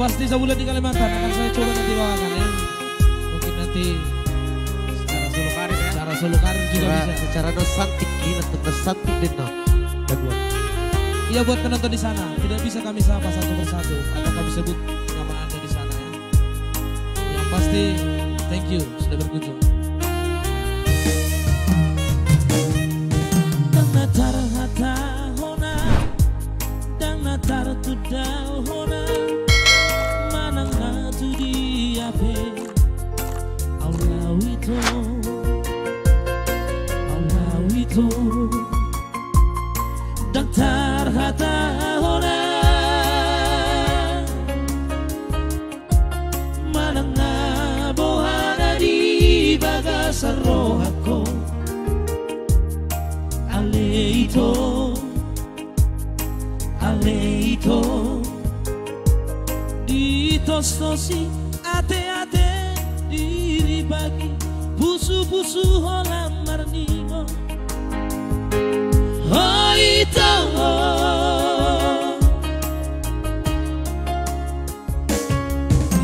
pasti sebulan di Kalimantan akan saya coba nanti bawakan ya. Mungkin nanti secara solo karir ya. secara solo karir juga bisa. Secara nosantik gila, nosantik dino. Dan buat. Iya buat penonton di sana, tidak bisa kami sapa satu persatu atau kami sebut nama Anda di sana ya. Yang pasti thank you sudah berkunjung. Daktar hata hona mananga bohana di bagasar rohako aleito ditos-tosi ate-ate diri bagi busu-busu holam marningo Hoito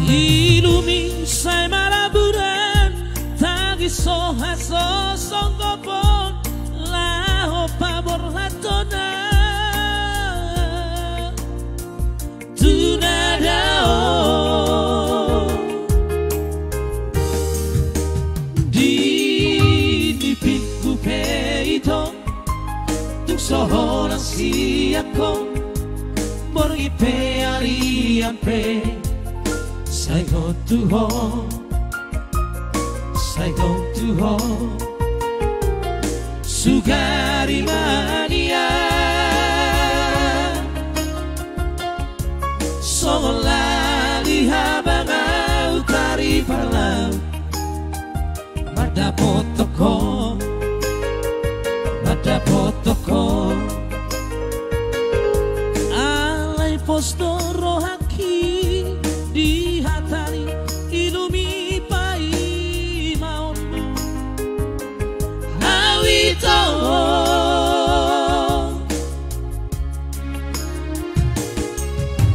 ilumi sai maraburan tagi sohaso songgopon laho pabor hatona tunadao di piku peito sohora si ako borgi pe ari ampe sai go to sugari mania solali habanga utari parlau Mada potoko alai posto rohaki di hatari ilumi pai maunmu awito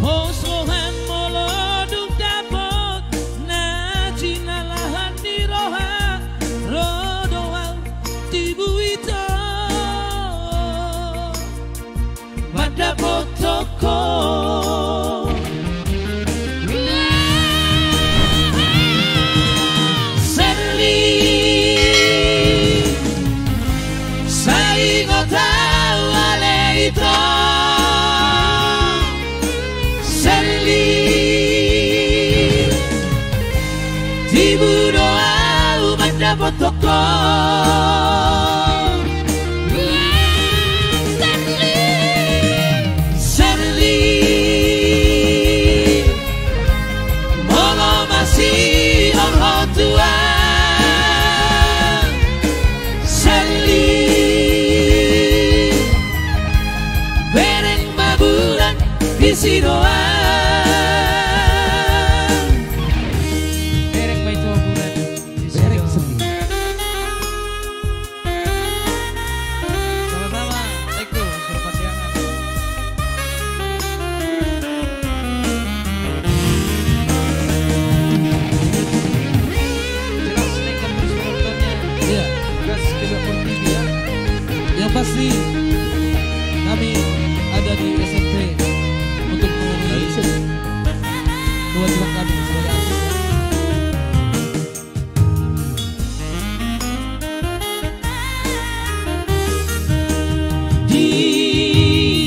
posohan moloduk dapot na cinalahan di roha rodoal tibuito pada potoko Serli sai gotau aleito Serli tibudo au pada potoko Isi doa Derek baik tua bulan. Derek sepi. Sama-sama. Thank you. Selamat siangan. Jelas nih kompos penontonnya. Iya, Gas kedua TV ya. yang pasti kami ada di SMP untuk memenuhi kewajiban kami sebagai artis ya.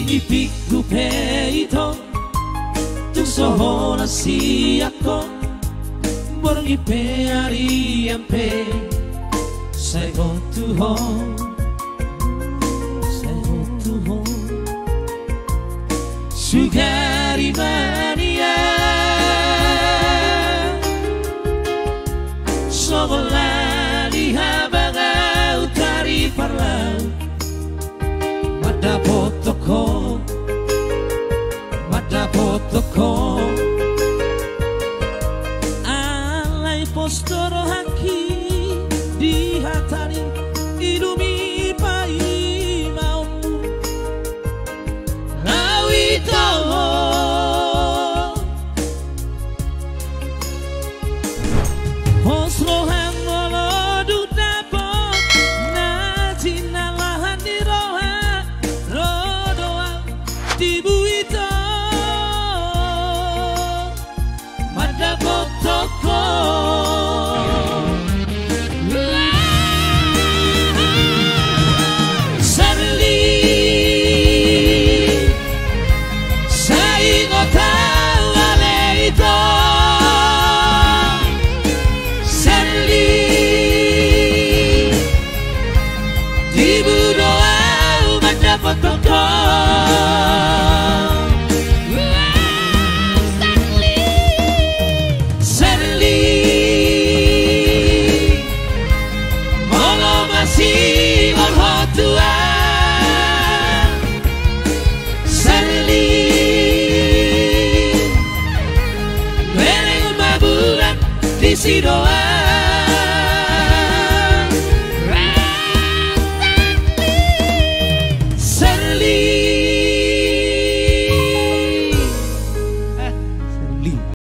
Di piku peito tu sohona si ako borgi pe ari ampe sai go to home Sugari mania Sobolani habaga utari parlau Mada potoko Alai postoro haki di hatari ilumi pai maummu isi doa